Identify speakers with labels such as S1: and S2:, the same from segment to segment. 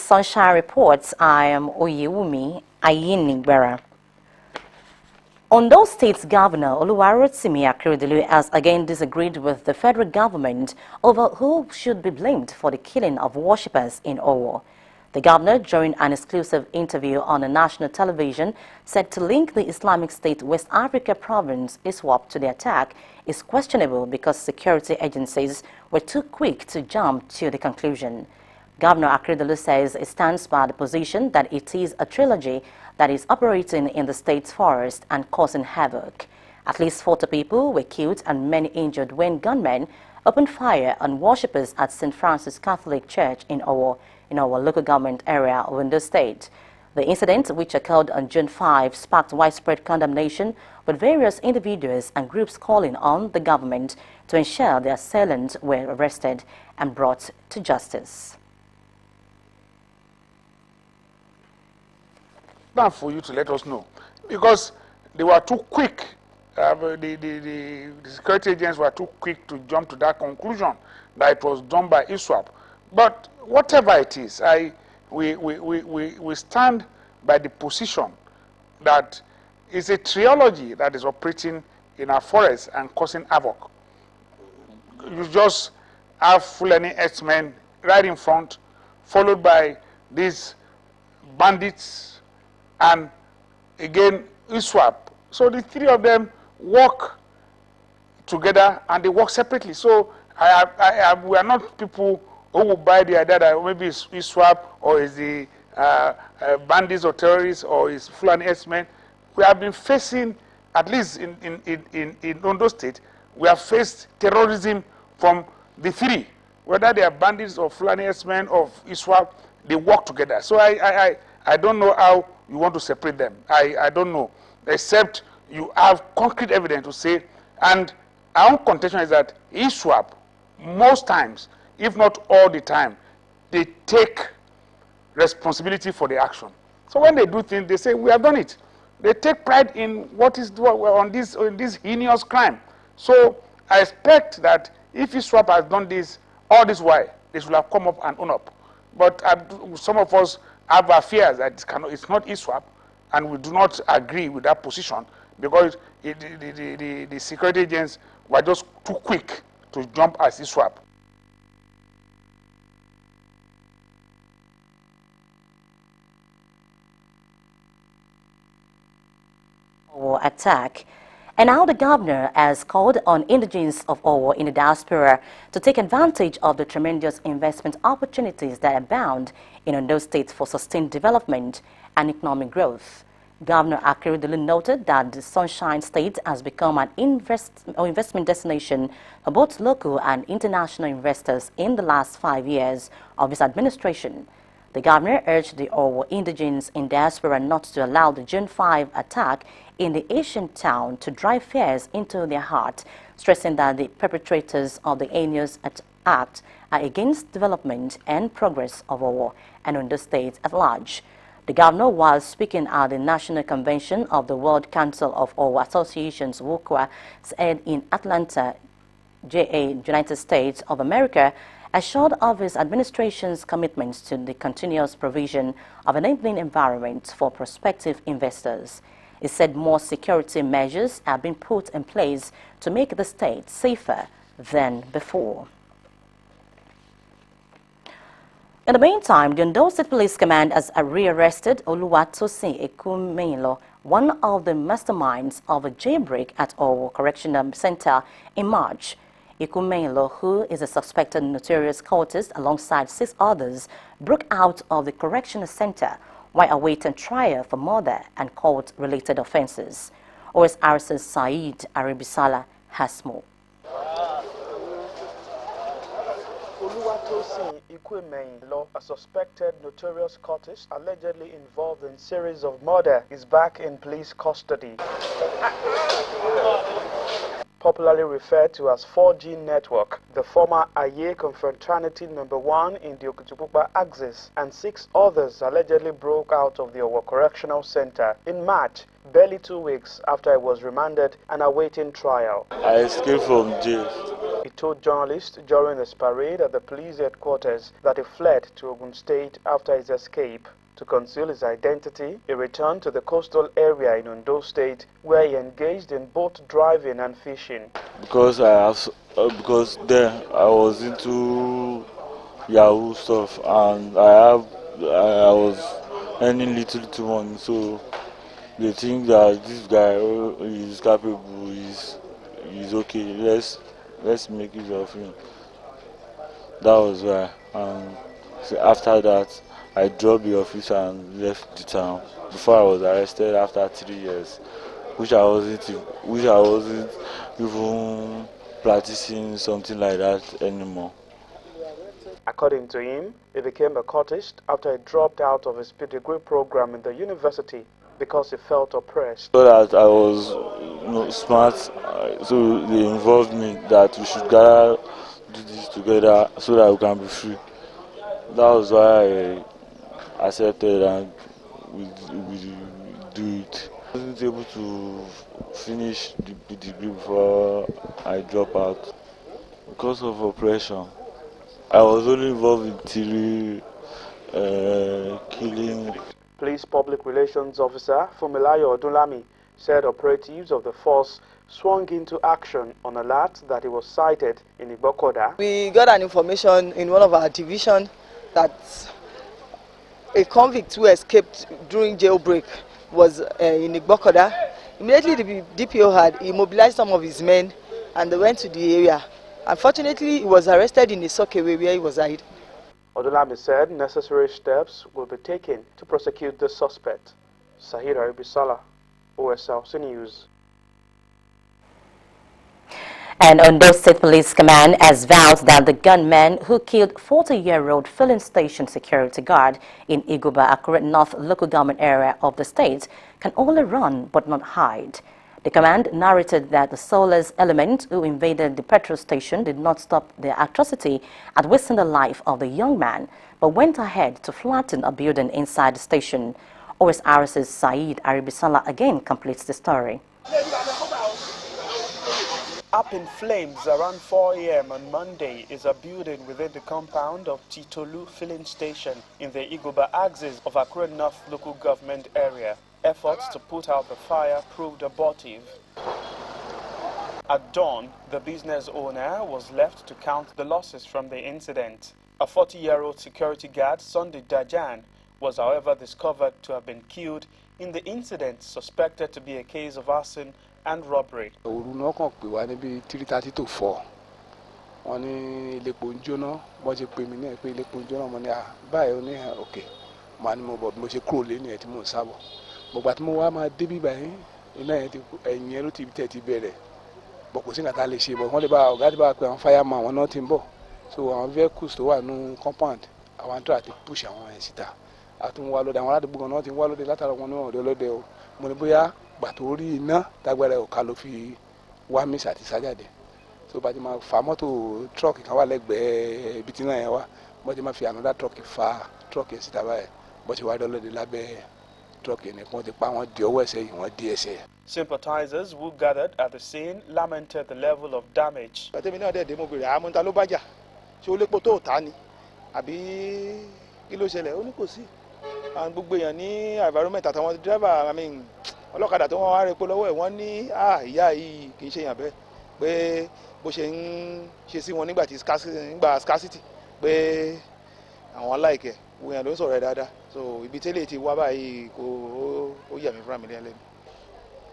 S1: Sunshine Reports. I am Oyewumi Ayinigbera. Ondo State's Governor Oluwarotimi Akeredolu has again disagreed with the federal government over who should be blamed for the killing of worshippers in Owo. The governor, during an exclusive interview on a national television, said to link the Islamic State West Africa province ISWAP to the attack is questionable because security agencies were too quick to jump to the conclusion. Governor Akeredolu says it stands by the position that it is a trilogy that is operating in the state's forest and causing havoc. At least 40 people were killed and many injured when gunmen opened fire on worshippers at St. Francis Catholic Church in Owo, in our local government area of Ondo State. The incident, which occurred on June 5, sparked widespread condemnation, with various individuals and groups calling on the government to ensure the assailants were arrested and brought to justice.
S2: For you to let us know, because they were too quick. The security agents were too quick to jump to that conclusion that it was done by ISWAP. But whatever it is, we stand by the position that it's a trilogy that is operating in our forests and causing havoc. You just have Fulani herdsmen right in front, followed by these bandits, and again ISWAP. So the three of them work together and they work separately. So we are not people who will buy the idea that maybe it's ISWAP or is the bandits or terrorists or is Fulani herdsmen. We have been facing, at least in Ondo State, we have faced terrorism from the three. Whether they are bandits or Fulani herdsmen or ISWAP, they work together. So I don't know how you want to separate them. I don't know, except you have concrete evidence to say, and our own contention is that ISWAP, most times, if not all the time, they take responsibility for the action. So when they do things, they say, we have done it. They take pride in what is on this heinous crime. So I expect that if ISWAP has done this all this while, they should have come up and own up. But some of us have our fears that it's not ISWAP, and we do not agree with that position because the security agents were just too quick to jump as ISWAP.
S1: Attack. And now the governor has called on indigenes of Owo in the diaspora to take advantage of the tremendous investment opportunities that abound in Ondo State for sustained development and economic growth. Governor Akeredolu noted that the Sunshine State has become an investment destination for both local and international investors in the last 5 years of his administration. The governor urged the Owo indigenes in diaspora not to allow the June 5 attack in the ancient town to drive fears into their heart, stressing that the perpetrators of the heinous act are against development and progress of Owo and Ondo State at large. The governor, while speaking at the National Convention of the World Council of Owo Associations, WOCWA, said in Atlanta, United States of America, assured of his administration's commitments to the continuous provision of an enabling environment for prospective investors. He said more security measures have been put in place to make the state safer than before. In the meantime, the Ondo State Police Command has rearrested Oluwatosin Ekumeilo, one of the masterminds of a jailbreak at Owo Correctional Center in March. Ekumeilo, who is a suspected notorious cultist alongside 6 others, broke out of the correctional center while awaiting trial for murder and court-related offenses. Osrc's Saeed Arabisala has more.
S3: Oluwatosin Ekumeilo, a suspected notorious cultist allegedly involved in series of murder, is back in police custody. Popularly referred to as 4G Network, the former Aye Confraternity #1 in the Okutupupa axis, and 6 others allegedly broke out of the Owo Correctional Center in March, barely 2 weeks after he was remanded and awaiting trial.
S4: I escaped from jail.
S3: It told journalists during his parade at the police headquarters that he fled to Ogun State after his escape. To conceal his identity, he returned to the coastal area in Ondo State, where he engaged in boat driving and fishing.
S4: Because then I was into Yahoo stuff, and I was earning little money, so they think that this guy is capable, is okay. Let's make use of him. That was why. And so after that, I dropped the office and left the town. Before I was arrested after 3 years, which I wasn't even practicing something like that anymore.
S3: According to him, he became a cultist after he dropped out of his degree program in the university because he felt oppressed.
S4: So that I was smart, so they involved me that we should gather, do this together so that we can be free. That was why I accepted and we do it. I wasn't able to finish the degree before I dropped out because of oppression. I was only involved in theory, killing.
S3: Police Public Relations Officer Fumilayo Odunlami said operatives of the force swung into action on alert that he was sighted in Igbokoda.
S5: We got an information in one of our division that a convict who escaped during jailbreak was in Igbokoda. Immediately the DPO had immobilized some of his men and they went to the area. Unfortunately, he was arrested in the Sokewe where he was hiding.
S3: Odunlami said necessary steps will be taken to prosecute the suspect. Sahira Ibisala, OSRC News.
S1: And Ondo State Police Command has vowed that the gunman who killed 40-year-old filling station security guard in Iguba, Akure North local government area of the state can only run but not hide. The command narrated that the soulless element who invaded the petrol station did not stop their atrocity at wasting the life of the young man, but went ahead to flatten a building inside the station. Osrc's Saeed Aribisala again completes the story.
S3: Up in flames around 4 a.m. on Monday is a building within the compound of Titolu filling station in the Iguba axis of Akure North local government area. Efforts to put out the fire proved abortive. At dawn, the business owner was left to count the losses from the incident. A 40-year-old security guard, Sunday Dajan, was however discovered to have been killed in the incident suspected to be a case of arson and robbery.
S6: Gbogbo àti mo wá máa dé bí báyìí iná yẹn ti ẹ̀yìn ẹ ló ti tẹ̀ ti bẹ̀rẹ̀ bọ̀ kò sí nǹkan tá a lè ṣe bọ̀ wọ́n lè bá ọ̀gá tí bá pe àwọn fireman àwọn náà ti ń bọ̀ so àwọn vehicles tó wà ní compound àwọn àti àti push àwọn ẹ̀ síta àtún wá lóde àwọn aládùúgbò kan náà ti ń wá lóde látara wọn náà ọ̀dọ́ lóde o mo ní bóyá gbà tó rí iná tágbára ọ̀ka ló fi wá mí àti sájáde so bá ti máa fa mọ́tò truck kan wà lẹ́gbẹ̀ẹ́ ibi tí náà yẹn wá bó ti máa fi another truck fa truck yẹn síta báyìí bó ti wá lóde lábẹ́.
S3: Sympathizers who gathered at the scene lamented the level of damage.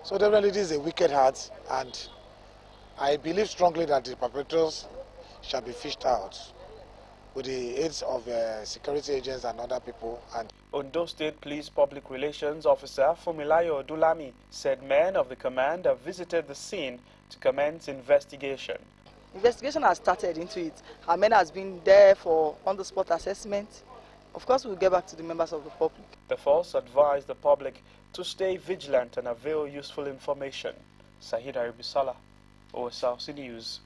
S7: So definitely this is a wicked heart, and I believe strongly that the perpetrators shall be fished out with the aids of security agents and other people. And
S3: Ondo State Police Public Relations Officer Fumilayo Odunlami said men of the command have visited the scene to commence investigation.
S5: Investigation has started into it. Our men has been there for on-the-spot assessment. Of course, we'll get back to the members of the public.
S3: The force advised the public to stay vigilant and avail useful information. Sahid Aribisala, OSRC News.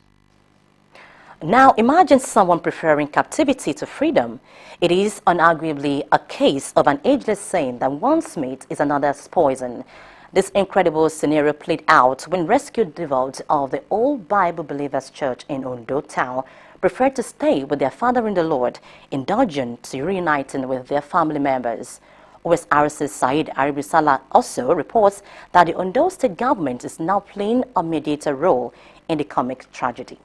S1: Now, imagine someone preferring captivity to freedom. It is unarguably a case of an ageless saying that one's meat is another's poison. This incredible scenario played out when rescued devotees of the Old Bible Believers Church in Ondo town preferred to stay with their Father in the Lord, indulging to reuniting with their family members. Osrc's Said Aribisala also reports that the Ondo state government is now playing a mediator role in the comic tragedy.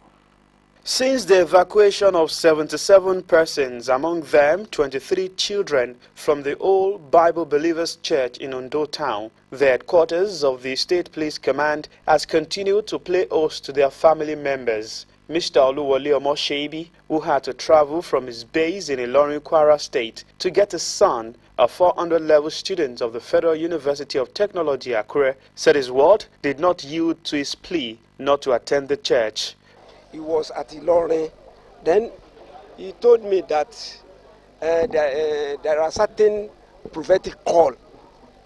S3: Since the evacuation of 77 persons, among them 23 children, from the Old Bible Believers Church in Ondo town, the headquarters of the State Police Command has continued to play host to their family members. Mr. Oluwole Omoshebi, who had to travel from his base in Ilorin, Kwara State to get his son, a 400-level student of the Federal University of Technology, Akure, said his ward did not yield to his plea not to attend the church.
S8: He was at Ilorin. Then he told me that there are certain prophetic call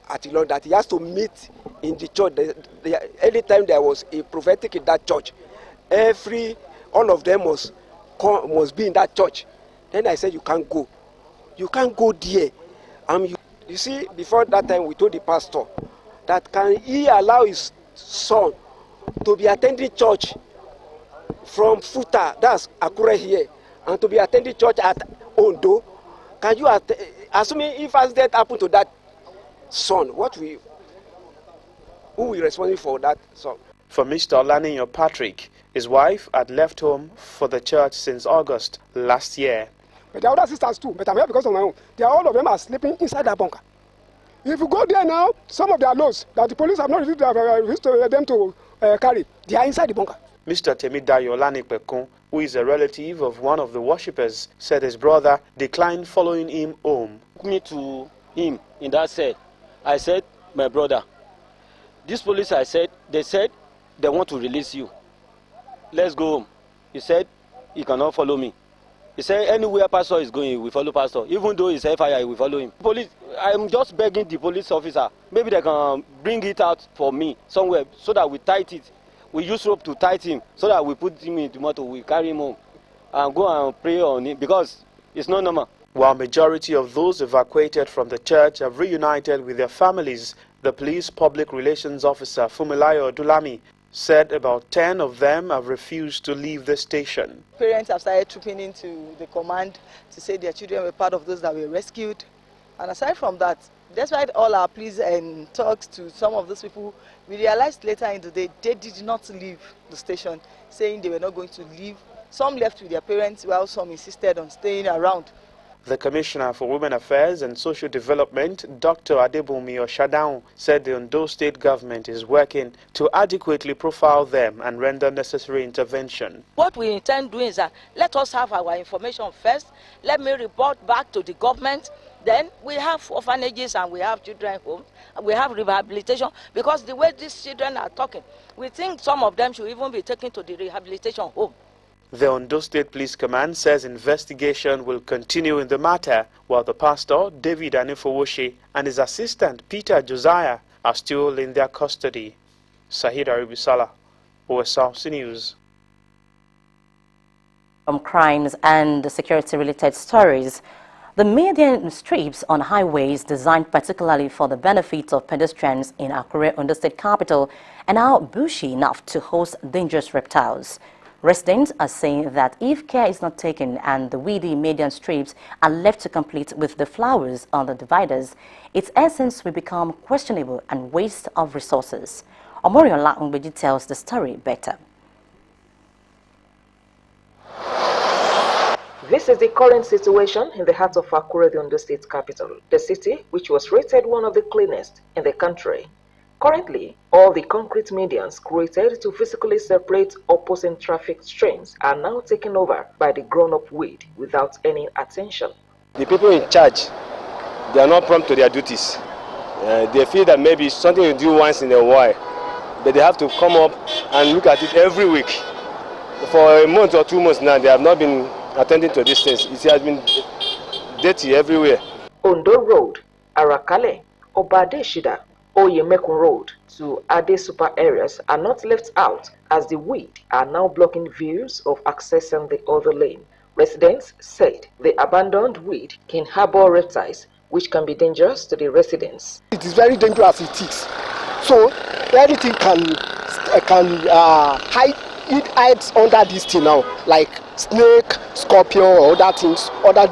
S8: at Ilorin that he has to meet in the church. Anytime there was a prophetic in that church, all of them must be in that church. Then I said, you can't go. You can't go there. You see, before that time we told the pastor that can he allow his son to be attending church from Futa, that's Akure here, and to be attending church at Ondo. Can you, assuming if accident happened to that son, who will be responsible for that son?
S3: For Mr. Olaninyo Patrick, his wife had left home for the church since August last year.
S9: But the other sisters too, but I'm here because of my own. All of them are sleeping inside that bunker. If you go there now, some of their loads that the police have not released them to carry, they are inside the bunker.
S3: Mr. Temidayo Olanipekun, who is a relative of one of the worshippers, said his brother declined following him home.
S10: Me to him in that cell. I said, my brother, this police, they said they want to release you. Let's go home. He said he cannot follow me. He said anywhere pastor is going, he will follow pastor. Even though he's fire, he will follow him. Police, I'm just begging the police officer, maybe they can bring it out for me somewhere so that we tight it. We use rope to tight him so that we put him in the motor, we carry him home and go and pray on him because it's not normal.
S3: While majority of those evacuated from the church have reunited with their families, the police public relations officer Fumilayo Odulami said about 10 of them have refused to leave the station.
S5: Parents have started trooping into the command to say their children were part of those that were rescued. And aside from that, despite all our pleas and talks to some of those people, we realized later in the day they did not leave the station, saying they were not going to leave. Some left with their parents, while some insisted on staying around.
S3: The Commissioner for Women Affairs and Social Development, Dr. Adebumi Oshadaun, said the Ondo State government is working to adequately profile them and render necessary intervention.
S11: What we intend doing is that let us have our information first. Let me report back to the government. Then we have orphanages and we have children homes and we have rehabilitation, because the way these children are talking, we think some of them should even be taken to the rehabilitation home.
S3: The Ondo State Police Command says investigation will continue in the matter, while the pastor, David Anifowoshi, and his assistant, Peter Josiah, are still in their custody. Sahid Aribisala, Osrc News.
S1: From crimes and security-related stories, the median strips on highways designed particularly for the benefit of pedestrians in Akure, Ondo State capital, are now bushy enough to host dangerous reptiles. Residents are saying that if care is not taken and the weedy median strips are left to complete with the flowers on the dividers, its essence will become questionable and waste of resources. Omoriola Ngbeji tells the story better.
S12: This is the current situation in the heart of Akure, the Ondo State capital, the city which was rated one of the cleanest in the country. Currently, all the concrete medians created to physically separate opposing traffic streams are now taken over by the grown-up weed without any attention.
S10: The people in charge, they are not prompt to their duties. They feel that maybe it's something you do once in a while, but they have to come up and look at it every week. For a month or 2 months now, they have not been attending to these things. It has been dirty everywhere.
S12: Ondo Road, Arakale, Obade Shida, Oyemekun Road to Ade Super areas are not left out, as the weed are now blocking views of accessing the other lane. Residents said the abandoned weed can harbor reptiles, which can be dangerous to the residents.
S9: It is very dangerous, it is.
S13: So anything can hide. It hides under this thing now, like snake, scorpion, or other things, other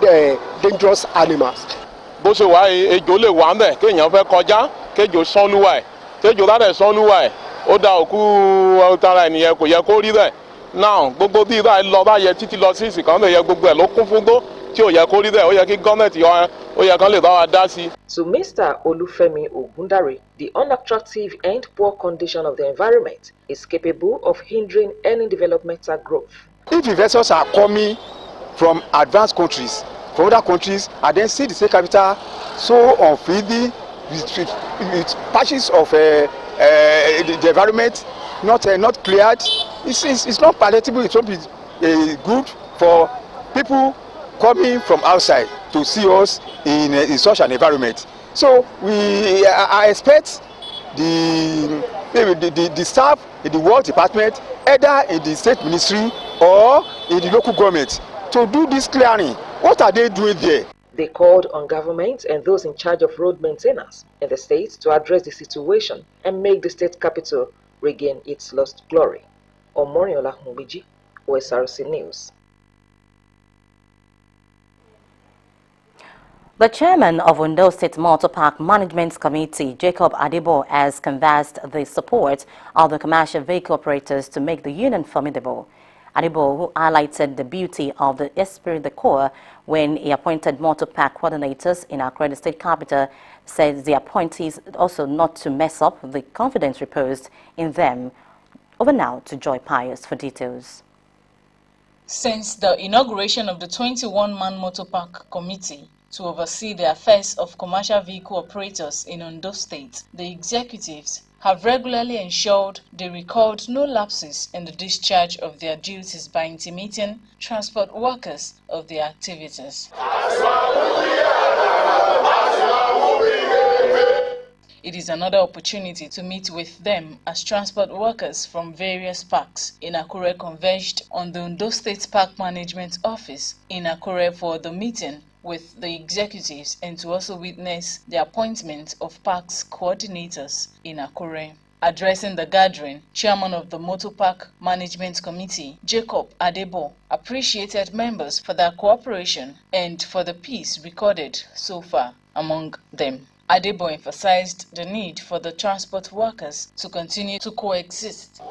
S13: dangerous animals.
S14: bó ṣe wá ejò lè wà ń bẹ̀ kéèyàn fẹ́ kọjá kéjò sọ́lúwà ẹ̀ kéjò láti sọ́lúwà ẹ̀ ó da òkú tara ènìyàn kò yẹ kó rí bẹ́ẹ̀ náà gbogbo bí ibà lọ bá yẹ títí lọ sí ìsìnkàn lè yẹ gbogbo ẹ̀ ló kún fún gbó tí ò yẹ kó rí bẹ́ẹ̀ ó yẹ kí gọ́ọ̀mẹ̀ntì ó yẹ kán lè bá wa dá sí.
S12: To Mr. Olufemi Ogundare, the unattractive and poor condition of the environment is capable of hindering any developmental growth.
S15: If investors are coming from advanced countries, from other countries, and then see the state capital so unfriendly with patches of the environment not cleared, it's not palatable. It won't be good for people coming from outside to see us in such an environment. So I expect the staff in the World Department, either in the state ministry or in the local government, to do this clearing. What are they doing there?
S12: They called on government and those in charge of road maintenance in the state to address the situation and make the state capital regain its lost glory. Omoriola Mubiji, Osrc News.
S1: The chairman of Ondo State Motor Park Management Committee, Jacob Adebo, has canvassed the support of the commercial vehicle operators to make the union formidable. Adebo, who highlighted the beauty of the esprit de corps when he appointed motor park coordinators in Accra, the state capital, said the appointees also not to mess up the confidence reposed in them. Over now to Joy Pius for details.
S16: Since the inauguration of the 21-man motor park committee to oversee the affairs of commercial vehicle operators in Ondo State, the executives have regularly ensured they record no lapses in the discharge of their duties by intimating transport workers of their activities. It is another opportunity to meet with them as transport workers from various parks in Akure converged on the Ondo State Park Management Office in Akure for the meeting with the executives and to also witness the appointment of parks coordinators in Akure. Addressing the gathering, chairman of the Motor Park Management Committee, Jacob Adebo, appreciated members for their cooperation and for the peace recorded so far among them. Adebo emphasized the need for the transport workers to continue to coexist.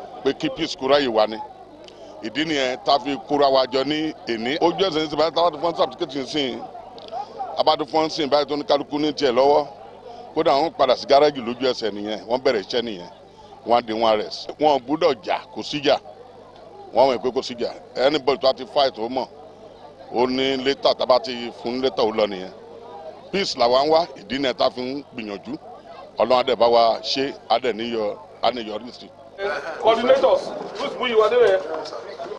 S17: Ìdí nìyẹn tá fi kóra wa jọ ní èní ojú ẹsẹ̀ ní sèbáyé táwọn fún certificate ń sìn abádùn fún sìn báyìí tó ní kálukú ní tiẹ̀ lọ́wọ́ kódà wọ́n padà sí gáràjì lójú ẹsẹ̀ nìyẹn wọ́n bẹ̀rẹ̀ iṣẹ́ nìyẹn wọ́n dé wọn rẹ̀ wọ́n gbọ́dọ̀ jà kò síjà wọ́n wọ̀nyí pé kò síjà anybody tó a ti fight ó mọ̀ ó ní létà tábà ti fún létà ó lọ nìyẹn peace làwọn wá ìdí nìyẹn tá fi ń gbìyànjú Ọlọ́run adẹ̀ bá wa ṣe adẹ̀ níyọrí sí.
S6: Coordinators, who you are there?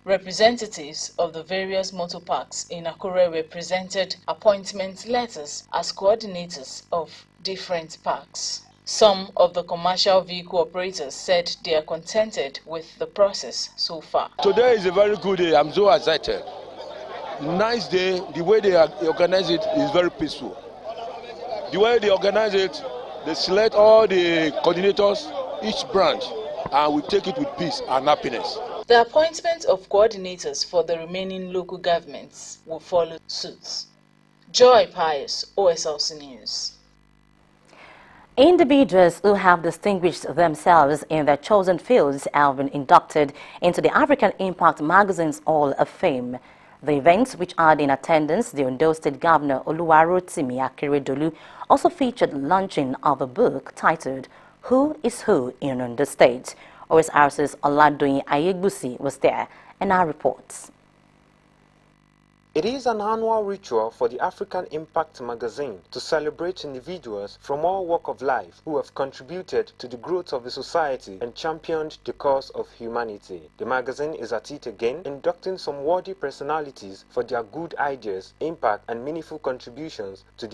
S16: Representatives of the various motor parks in Akure were presented appointment letters as coordinators of different parks. Some of the commercial vehicle operators said they are contented with the process so far.
S18: Today is a very good day. I'm so excited. Nice day. The way they organize it is very peaceful. The way they organize it, they select all the coordinators, each branch, and we take it with peace and happiness.
S16: The appointment of coordinators for the remaining local governments will follow suit. Joy Pius, Osrc News.
S1: Individuals who have distinguished themselves in their chosen fields have been inducted into the African Impact Magazine's Hall of Fame. The event, which had in attendance the Ondo State Governor Oluwarotimi Akeredolu, also featured launching of a book titled Who is Who in Ondo State. Osrc's Oladoyin Ayegbusi was there and our reports.
S19: It is an annual ritual for the African Impact Magazine to celebrate individuals from all walks of life who have contributed to the growth of the society and championed the cause of humanity. The magazine is at it again, inducting some worthy personalities for their good ideas, impact, and meaningful contribution to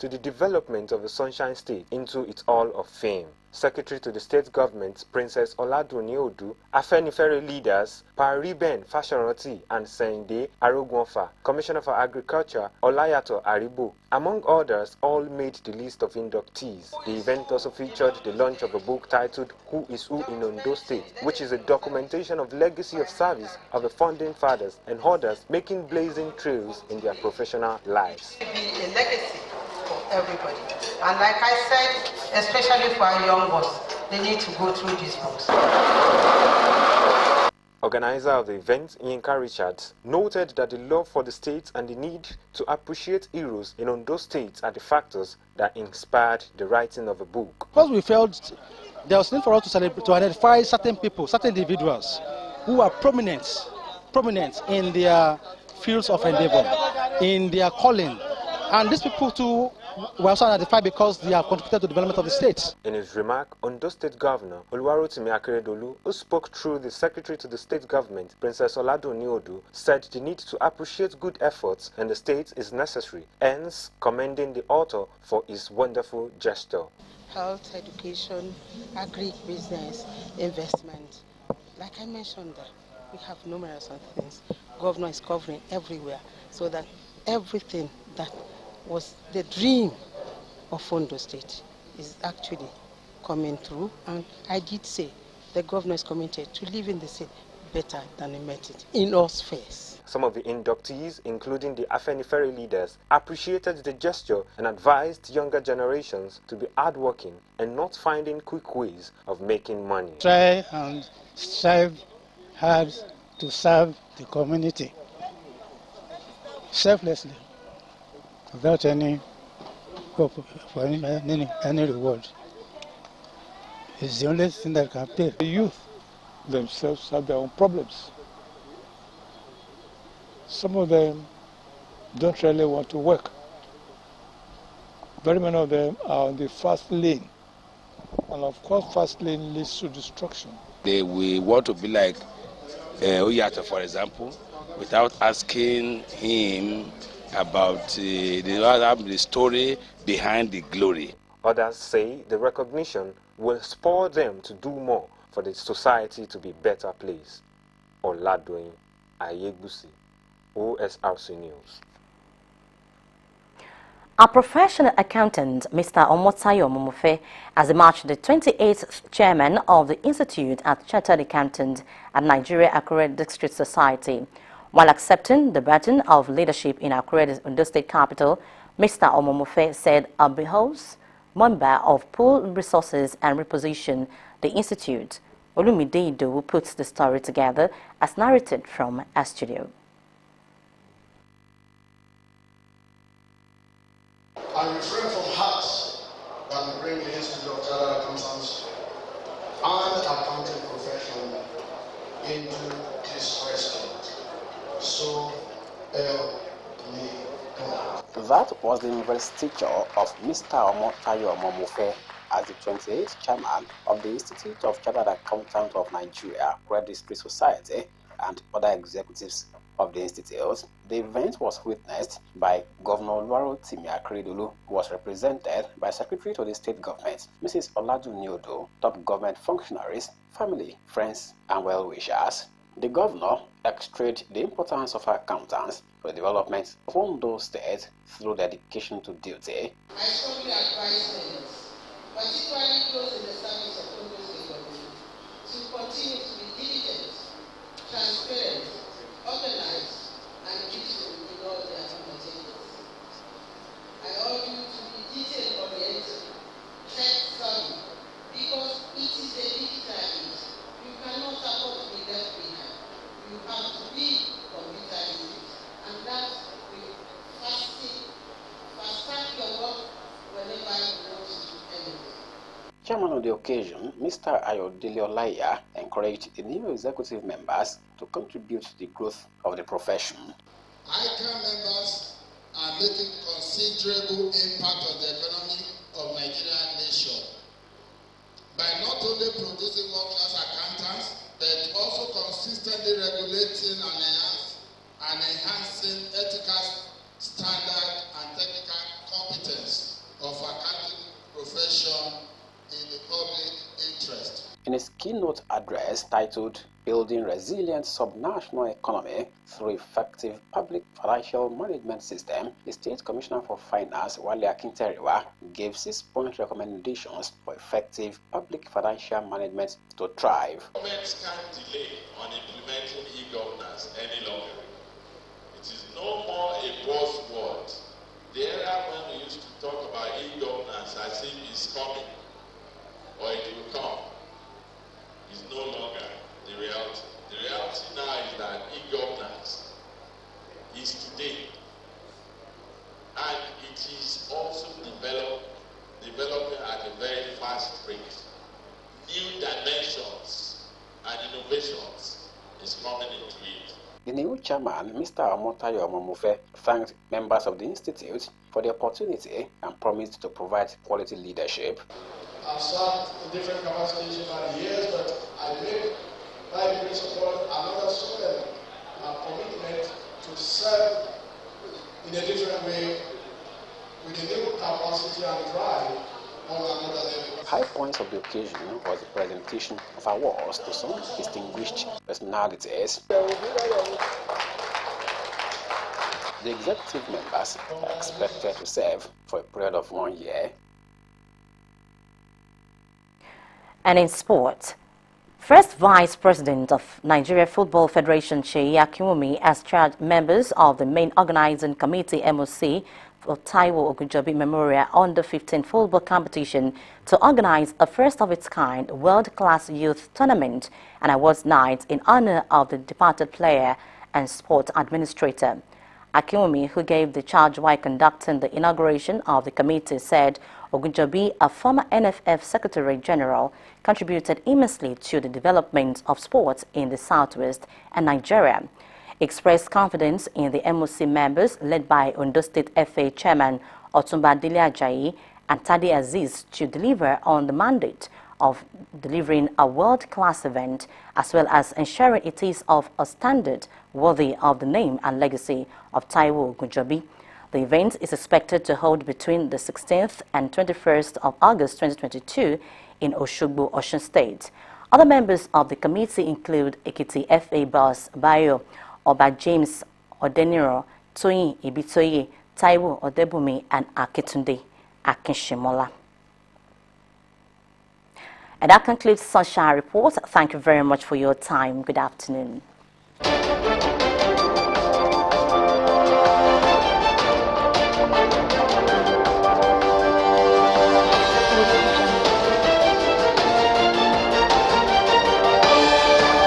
S19: the development of the Sunshine State into its Hall of Fame. Secretary to the State Government, Princess Oladuni Odu, Afenifere leaders, Pariben Fasharanti and Sende Arogunfa, Commissioner for Agriculture, Olayato Aribo, among others, all made the list of inductees. The event also featured the launch of a book titled Who is Who in Ondo State, which is a documentation of legacy of service of the founding fathers and others making blazing trails in their professional lives.
S20: Be a legacy for everybody. And like I said, especially for our young ones, they need to go through these books.
S19: Organizer of the event, Yinka Richards, noted that the love for the state and the need to appreciate heroes in Ondo State are the factors that inspired the writing of a book.
S21: Because we felt there was need for us to identify certain people, certain individuals who are prominent in their fields of endeavor, in their calling. And these people too were also identified because they have contributed to the development of the state.
S19: In his remark, Ondo State Governor Oluwarotimi Akeredolu, who spoke through the Secretary to the State Government, Princess Oladuni Odu, said the need to appreciate good efforts in the state is necessary, hence commending the author for his wonderful gesture.
S22: Health, education, agri-business, investment. Like I mentioned, we have numerous other things. Governor is covering everywhere so that everything that was the dream of Ondo State is actually coming through, and I did say the governor is committed to leaving the state better than he met it in all spheres.
S19: Some of the inductees, including the Afenifere leaders, appreciated the gesture and advised younger generations to be hardworking and not finding quick ways of making money.
S23: Try and strive hard to serve the community selflessly, without any hope for any reward. It's the only thing that can pay.
S6: The youth themselves have their own problems. Some of them don't really want to work. Very many of them are on the fast lane. And of course, fast lane leads to destruction.
S24: They will want to be like Oyato, for example, without asking him about the story behind the glory.
S19: Others say the recognition will spur them to do more for the society to be a better place. Oladoyin Ayegusi, Osrc News.
S1: A professional accountant, Mr. Omotayo Momofe, has emerged the 28th chairman of the Institute at Chartered Accountant at Nigeria Akure District Society. While accepting the burden of leadership in Akure, Ondo State capital, Mr. Omomofe said a beholds member of Pool Resources and Reposition, the Institute. Olumide Idowu puts the story together as narrated from a studio.
S25: I refrain from hearts that will bring the Institute of Chartered Accountants and accounting profession into this restaurant. So help me God.
S26: That was the investiture of Mr. Omotayo Momofe as the 28th chairman of the Institute of Chartered Accountants of Nigeria, Akure District Society, and other executives of the institute. The event was witnessed by Governor Oluwarotimi Akeredolu, who was represented by Secretary to the State Government, Mrs. Oladuni Odu, top government functionaries, family, friends, and well-wishers. The governor extolled the importance of accountants for the development of Ondo State through dedication to duty.
S20: I strongly advise parents, particularly those in the service of Ondo State government, to continue to be diligent, transparent, organized, and useful in all their undertakings. I urge you to be detail-oriented, tech-savvy, because it is a digital age. You cannot afford to be left behind. You have to be computer literate, and that will fast-track your work whenever you want to do anything.
S26: Chairman on the occasion, Mr. Ayodele Olaya encouraged the new executive members to contribute to the growth of the profession.
S25: ICA members are making considerable impact on the economy of Nigeria nation by not only producing world-class accountants, but also consistently regulating and enhancing ethical standard and technical competence of accounting profession in the public
S26: In his keynote address titled Building Resilient Subnational Economy Through Effective Public Financial Management System, the State Commissioner for Finance, Wale Akinteriwa, gave 6-point recommendations for effective public financial management to thrive.
S2: Governments can't delay on implementing e-governance any longer. It is no more a buzzword. The era when we used to talk about e-governance as if it's coming or it will come is no longer the reality. The reality now is that e-governance is today, and it is also developing at a very fast rate. New dimensions and innovations is coming into it.
S26: The new chairman, Mr. Omotayo Omomufe, thanked members of the institute for the opportunity and promised to provide quality leadership.
S25: I've served in different capacities over the years, but I make, by the grace of God, another solemn commitment to serve in a different way with a new capacity and drive on another level.
S26: High points of the occasion was the presentation of awards to some distinguished personalities. The executive members are expected to serve for a period of 1 year.
S1: And in sport, First Vice President of Nigeria Football Federation Seyi Akinwumi has charged members of the main organizing committee MOC for Taiwo Ogunjobi Memorial Under-15 football competition to organize a first-of-its-kind world-class youth tournament and awards night in honor of the departed player and sport administrator. Akinwumi, who gave the charge while conducting the inauguration of the committee, said Ogunjobi, a former NFF Secretary General, contributed immensely to the development of sports in the Southwest and Nigeria. He expressed confidence in the MOC members led by Ondo State FA Chairman Otumba Dele Ajayi and Tade Aziz to deliver on the mandate of delivering a world-class event, as well as ensuring it is of a standard worthy of the name and legacy of Taiwo Ogunjobi. The event is expected to hold between the 16th and 21st of August 2022 in Oshogbo, Osun State. Other members of the committee include Ekiti FA boss Bayo Oba James Odeniro, Toyin Ibitoye, Taiwo Odebumi, and Akitunde Akinshimola. And that concludes Sunshine Report. Thank you very much for your time. Good afternoon.